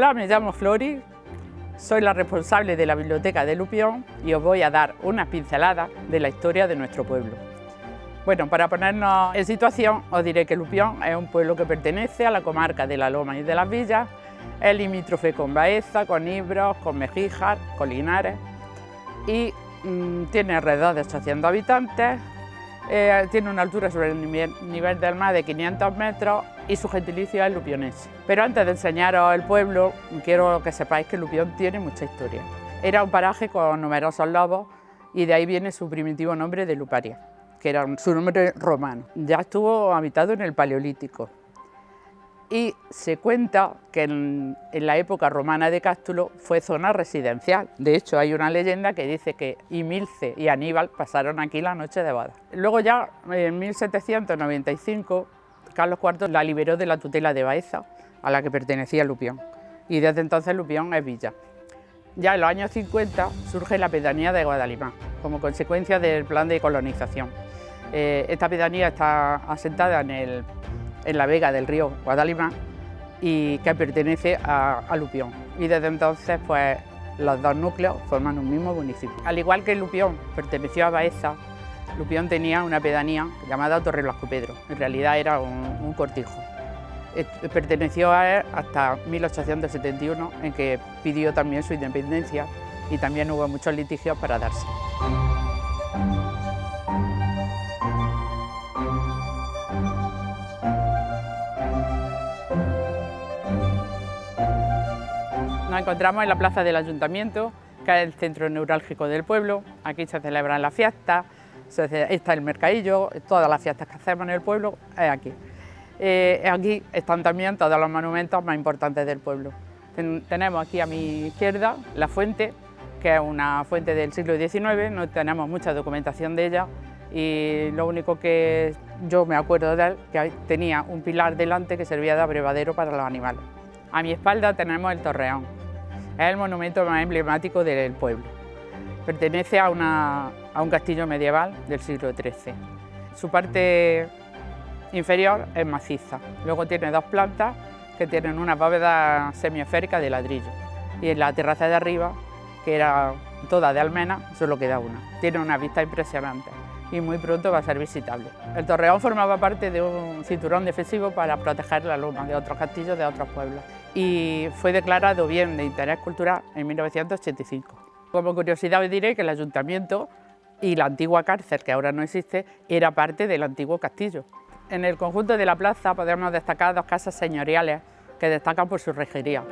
Hola, me llamo Flori, soy la responsable de la Biblioteca de Lupión y os voy a dar unas pinceladas de la historia de nuestro pueblo. Bueno, para ponernos en situación, os diré que Lupión es un pueblo que pertenece a la comarca de la Loma y de las Villas, es limítrofe con Baeza, con Ibros, con Mejíjar, con Linares y tiene alrededor de 800 habitantes, tiene una altura sobre el nivel del mar de 500 metros y su gentilicio es lupionense. Pero antes de enseñaros el pueblo, quiero que sepáis que Lupión tiene mucha historia. Era un paraje con numerosos lobos y de ahí viene su primitivo nombre de Luparia, que era su nombre romano. Ya estuvo habitado en el Paleolítico y se cuenta que en la época romana de Cástulo fue zona residencial. De hecho, hay una leyenda que dice que Imilce y Aníbal pasaron aquí la noche de boda. Luego ya, en 1795, Carlos IV la liberó de la tutela de Baeza, a la que pertenecía Lupión, y desde entonces Lupión es villa. Ya en los años 50 surge la pedanía de Guadalimán, como consecuencia del plan de colonización. Esta pedanía está asentada en la vega del río Guadalimán y que pertenece a Lupión. Y desde entonces, pues, los dos núcleos forman un mismo municipio. Al igual que Lupión perteneció a Baeza, Lupión tenía una pedanía llamada Torreblascopedro. En realidad era un cortijo. Perteneció a él hasta 1871, en que pidió también su independencia y también hubo muchos litigios para darse. Nos encontramos en la plaza del Ayuntamiento, que es el centro neurálgico del pueblo. Aquí se celebran las fiestas, está el mercadillo, todas las fiestas que hacemos en el pueblo es aquí. Aquí están también todos los monumentos más importantes del pueblo. Tenemos aquí a mi izquierda la fuente, que es una fuente del siglo XIX, no tenemos mucha documentación de ella y lo único que yo me acuerdo de él, que tenía un pilar delante que servía de abrevadero para los animales. A mi espalda tenemos el Torreón, es el monumento más emblemático del pueblo. Pertenece a un castillo medieval del siglo XIII. Su parte inferior es maciza, luego tiene dos plantas que tienen una bóveda semiesférica de ladrillo y en la terraza de arriba, que era toda de almena, solo queda una. Tiene una vista impresionante y muy pronto va a ser visitable. El Torreón formaba parte de un cinturón defensivo para proteger la loma de otros castillos de otros pueblos y fue declarado bien de interés cultural en 1985. Como curiosidad os diré que el ayuntamiento y la antigua cárcel, que ahora no existe, era parte del antiguo castillo. En el conjunto de la plaza podemos destacar dos casas señoriales que destacan por su rejería.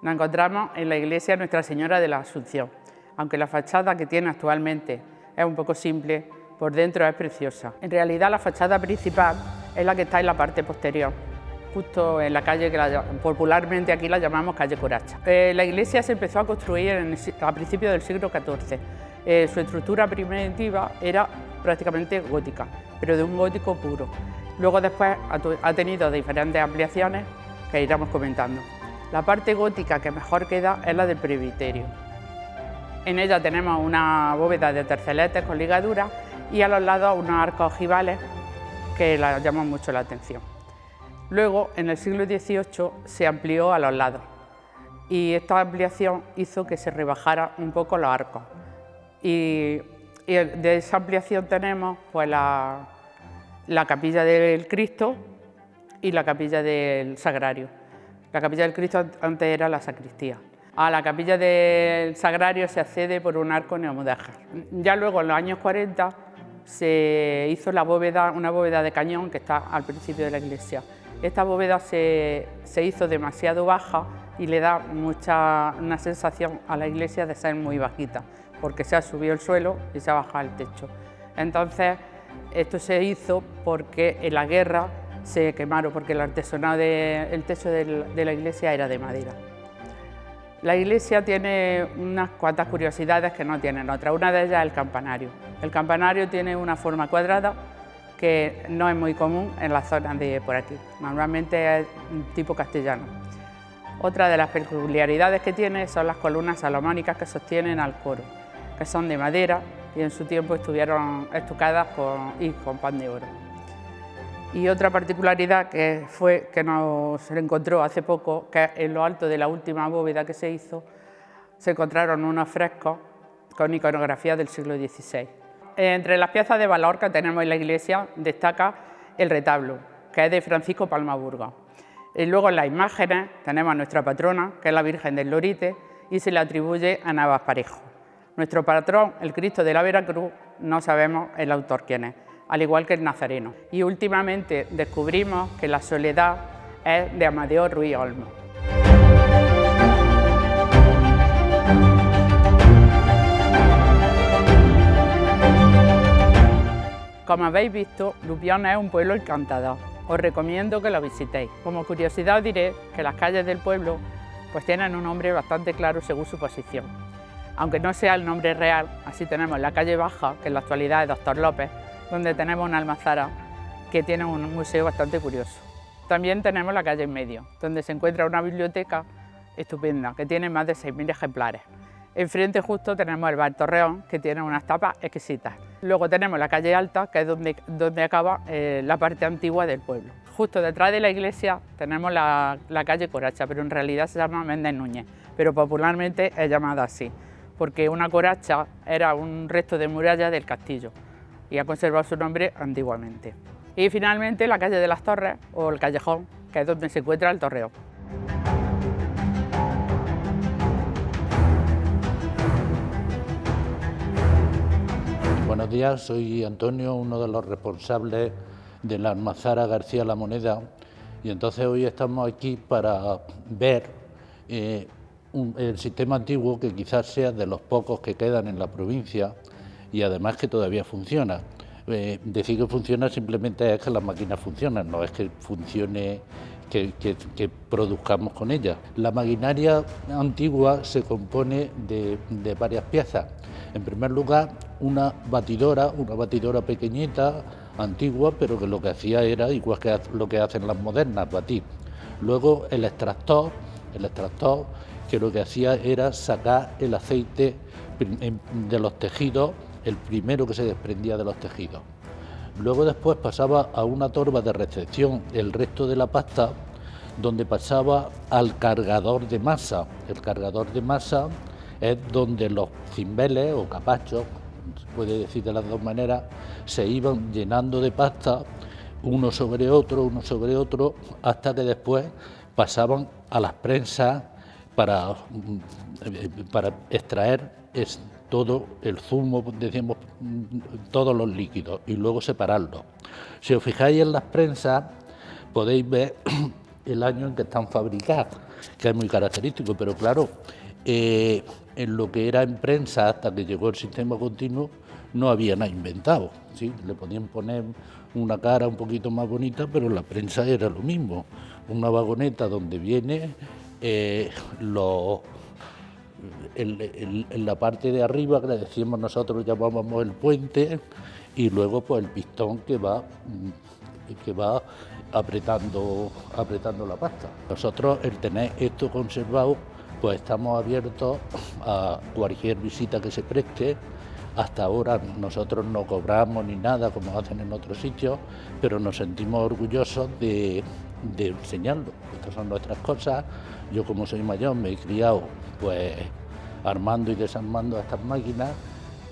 Nos encontramos en la iglesia Nuestra Señora de la Asunción. Aunque la fachada que tiene actualmente es un poco simple, por dentro es preciosa. En realidad la fachada principal es la que está en la parte posterior, justo en la calle que popularmente aquí la llamamos calle Coracha. La iglesia se empezó a construir a principios del siglo XIV. Su estructura primitiva era prácticamente gótica, pero de un gótico puro. Luego después ha tenido diferentes ampliaciones que iremos comentando. La parte gótica que mejor queda es la del presbiterio. En ella tenemos una bóveda de terceletes con ligaduras y a los lados unos arcos ojivales que llaman mucho la atención. Luego, en el siglo XVIII, se amplió a los lados y esta ampliación hizo que se rebajara un poco los arcos. Y de esa ampliación tenemos pues, la capilla del Cristo y la capilla del Sagrario. La capilla del Cristo antes era la sacristía. A la capilla del Sagrario se accede por un arco neomudéjar. Ya luego, en los años 40, se hizo una bóveda de cañón que está al principio de la iglesia. Esta bóveda se hizo demasiado baja y le da una sensación a la iglesia de ser muy bajita, porque se ha subido el suelo y se ha bajado el techo. Entonces, esto se hizo porque en la guerra se quemaron, porque el artesonado del techo de la iglesia era de madera. La iglesia tiene unas cuantas curiosidades que no tienen otras. Una de ellas es el campanario. El campanario tiene una forma cuadrada que no es muy común en las zonas de por aquí. Normalmente es tipo castellano. Otra de las peculiaridades que tiene son las columnas salomónicas que sostienen al coro, que son de madera y en su tiempo estuvieron estucadas con pan de oro. Y otra particularidad que nos encontró hace poco, que en lo alto de la última bóveda que se hizo, se encontraron unos frescos con iconografía del siglo XVI. Entre las piezas de valor que tenemos en la iglesia destaca el retablo, que es de Francisco Palma Burgos. Y luego en las imágenes tenemos a nuestra patrona, que es la Virgen del Lorite, y se le atribuye a Navas Parejo. Nuestro patrón, el Cristo de la Veracruz, no sabemos el autor quién es, al igual que el Nazareno. Y últimamente descubrimos que la Soledad es de Amadeo Ruiz Olmo. Como habéis visto, Lupión es un pueblo encantador. Os recomiendo que lo visitéis. Como curiosidad os diré que las calles del pueblo pues tienen un nombre bastante claro según su posición. Aunque no sea el nombre real, así tenemos la calle Baja, que en la actualidad es Doctor López, donde tenemos una almazara que tiene un museo bastante curioso. También tenemos la calle en medio, donde se encuentra una biblioteca estupenda, que tiene más de 6.000 ejemplares. Enfrente justo tenemos el bar Torreón, que tiene unas tapas exquisitas. Luego tenemos la calle Alta, que es donde acaba la parte antigua del pueblo. Justo detrás de la iglesia tenemos la calle Coracha, pero en realidad se llama Méndez Núñez, pero popularmente es llamada así, porque una coracha era un resto de muralla del castillo y ha conservado su nombre antiguamente. Y finalmente la calle de las Torres, o el Callejón, que es donde se encuentra el Torreón. Buenos días, soy Antonio, uno de los responsables de la almazara García La Moneda, y entonces hoy estamos aquí para ver el sistema antiguo, que quizás sea de los pocos que quedan en la provincia y además que todavía funciona. Decir que funciona simplemente es que las máquinas funcionan, no es que funcione que produzcamos con ellas. La maquinaria antigua se compone de varias piezas. En primer lugar, una batidora pequeñita, antigua, pero que lo que hacía era igual que lo que hacen las modernas, batir. Luego el extractor, que lo que hacía era sacar el aceite de los tejidos, el primero que se desprendía de los tejidos. Luego después pasaba a una torba de recepción el resto de la pasta, donde pasaba al cargador de masa. El cargador de masa es donde los cimbeles o capachos, se puede decir de las dos maneras, se iban llenando de pasta uno sobre otro, hasta que después pasaban a las prensas para extraer todo el zumo, decíamos, todos los líquidos, y luego separarlos. Si os fijáis en las prensas, podéis ver el año en que están fabricadas, que es muy característico, pero claro, en lo que era en prensa, hasta que llegó el sistema continuo, no había nada inventado, ¿sí? Le podían poner una cara un poquito más bonita, pero la prensa era lo mismo, una vagoneta donde viene en la parte de arriba, que le decíamos nosotros, llamábamos el puente, y luego pues el pistón que va apretando la pasta. Nosotros, el tener esto conservado, pues estamos abiertos a cualquier visita que se preste. Hasta ahora nosotros no cobramos ni nada como hacen en otros sitios, pero nos sentimos orgullosos de enseñarlo. Estas son nuestras cosas. Yo, como soy mayor, me he criado pues armando y desarmando estas máquinas,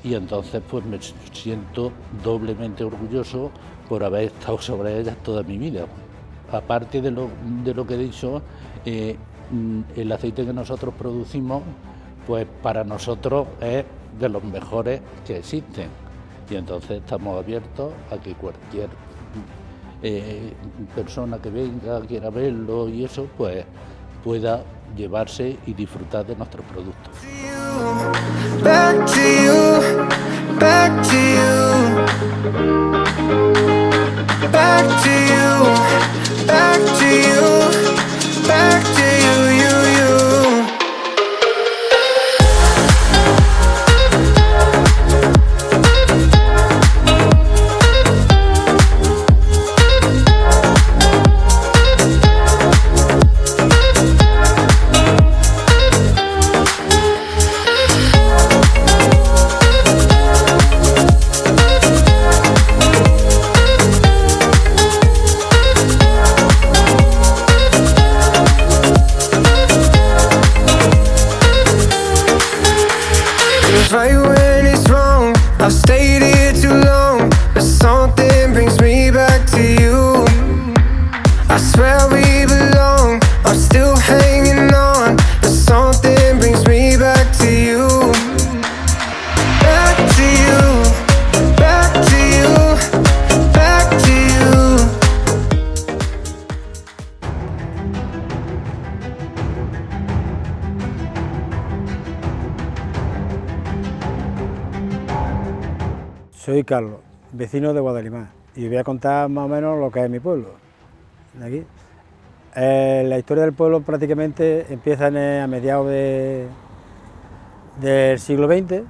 y entonces pues me siento doblemente orgulloso por haber estado sobre ellas toda mi vida. Aparte de lo que he dicho, el aceite que nosotros producimos, pues para nosotros es de los mejores que existen, y entonces estamos abiertos a que cualquier persona que venga, quiera verlo y eso, pues pueda llevarse y disfrutar de nuestros productos. Back to you, back to you, back to you, back to you, back to you, you. That's where we belong. I'm still hanging on, but something brings me back to you. Back to you, back to you, back to you. Soy Carlos, vecino de Guadalimar, y voy a contar más o menos lo que es mi pueblo, de aquí. La historia del pueblo prácticamente empieza a mediados del siglo XX,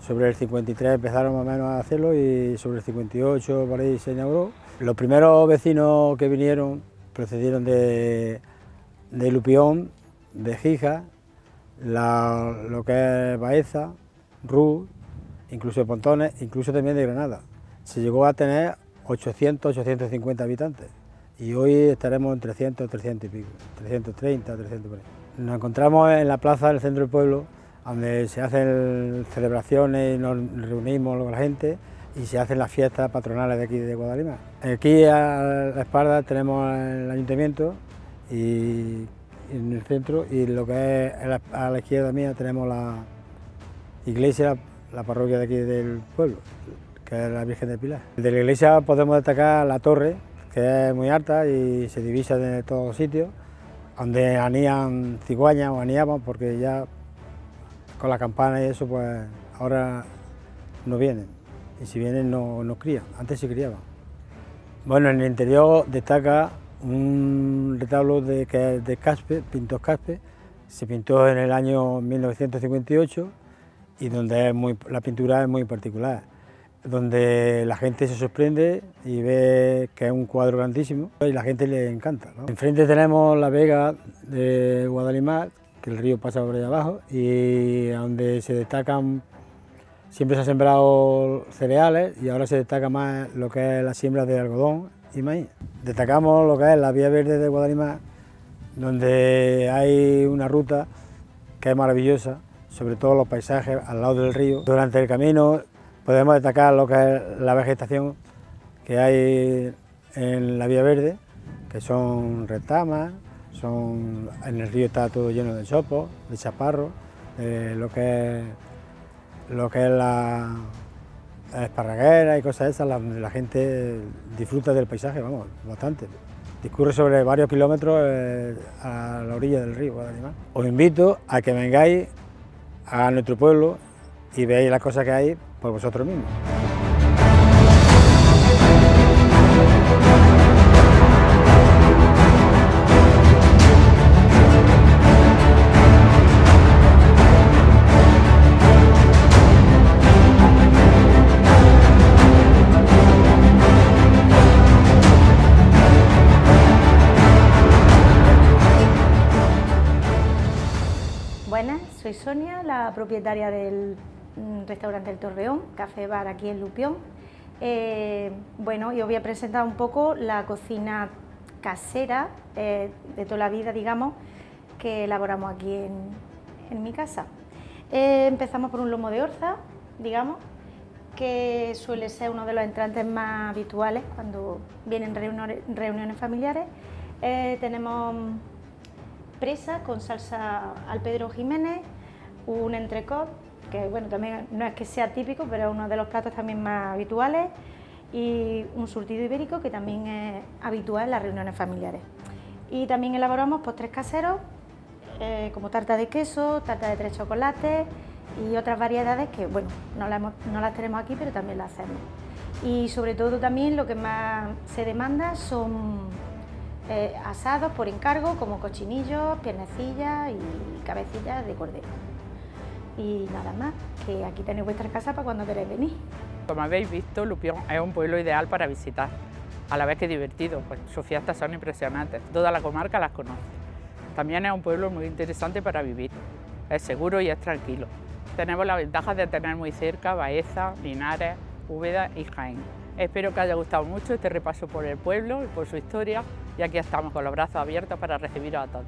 sobre el 53 empezaron más o menos a hacerlo y sobre el 58 por ahí se inauguró. Los primeros vecinos que vinieron procedieron de Lupión, de Gija, lo que es Baeza, Ruz, incluso de Pontones, incluso también de Granada. Se llegó a tener 800, 850 habitantes y hoy estaremos en 300, 300 y pico, 330, 300 por ahí. Nos encontramos en la plaza del centro del pueblo, donde se hacen celebraciones y nos reunimos con la gente y se hacen las fiestas patronales de aquí de Guadalimar. Aquí a la espalda tenemos el ayuntamiento y en el centro, y lo que es a la izquierda mía tenemos la iglesia, la parroquia de aquí del pueblo, que es la Virgen del Pilar. De la iglesia podemos destacar la torre, que es muy alta y se divisa de todos los sitios, donde anían cigüeñas o aniaban, porque ya con la campana y eso, pues ahora no vienen, y si vienen no crían, antes se criaban. Bueno, en el interior destaca un retablo que es de Caspe, pintor Caspe, se pintó en el año 1958, y donde la pintura es muy particular, donde la gente se sorprende y ve que es un cuadro grandísimo y la gente le encanta, ¿no? Enfrente tenemos la vega de Guadalimar, que el río pasa por ahí abajo, y donde se destacan, siempre se han sembrado cereales y ahora se destaca más lo que es la siembra de algodón y maíz. Destacamos lo que es la vía verde de Guadalimar, donde hay una ruta que es maravillosa, sobre todo los paisajes al lado del río. Durante el camino podemos destacar lo que es la vegetación que hay en la vía verde, que son retamas, en el río está todo lleno de chopos, de chaparros, lo que es la esparraguera y cosas esas, donde la gente disfruta del paisaje, vamos, bastante. Discurre sobre varios kilómetros a la orilla del río Guadalimar. Os invito a que vengáis a nuestro pueblo y veáis las cosas que hay por vosotros mismos. Buenas, soy Sonia, la propietaria del restaurante El Torreón, café bar aquí en Lupión. Bueno, y os voy a presentar un poco la cocina casera de toda la vida, digamos, que elaboramos aquí en mi casa. Empezamos por un lomo de orza, digamos, que suele ser uno de los entrantes más habituales cuando vienen reuniones familiares. Tenemos presa con salsa al Pedro Jiménez, un entrecot, que bueno, también no es que sea típico, pero es uno de los platos también más habituales, y un surtido ibérico que también es habitual en las reuniones familiares. Y también elaboramos postres caseros, como tarta de queso, tarta de 3 chocolates y otras variedades que bueno, no las tenemos aquí, pero también las hacemos. Y sobre todo también lo que más se demanda son asados por encargo, como cochinillos, piernecillas y cabecillas de cordero. Y nada más, que aquí tenéis vuestra casa para cuando queráis venir. Como habéis visto, Lupión es un pueblo ideal para visitar, a la vez que divertido, pues sus fiestas son impresionantes, toda la comarca las conoce. También es un pueblo muy interesante para vivir, es seguro y es tranquilo. Tenemos la ventaja de tener muy cerca Baeza, Linares, Úbeda y Jaén. Espero que haya gustado mucho este repaso por el pueblo y por su historia, y aquí estamos con los brazos abiertos para recibiros a todos.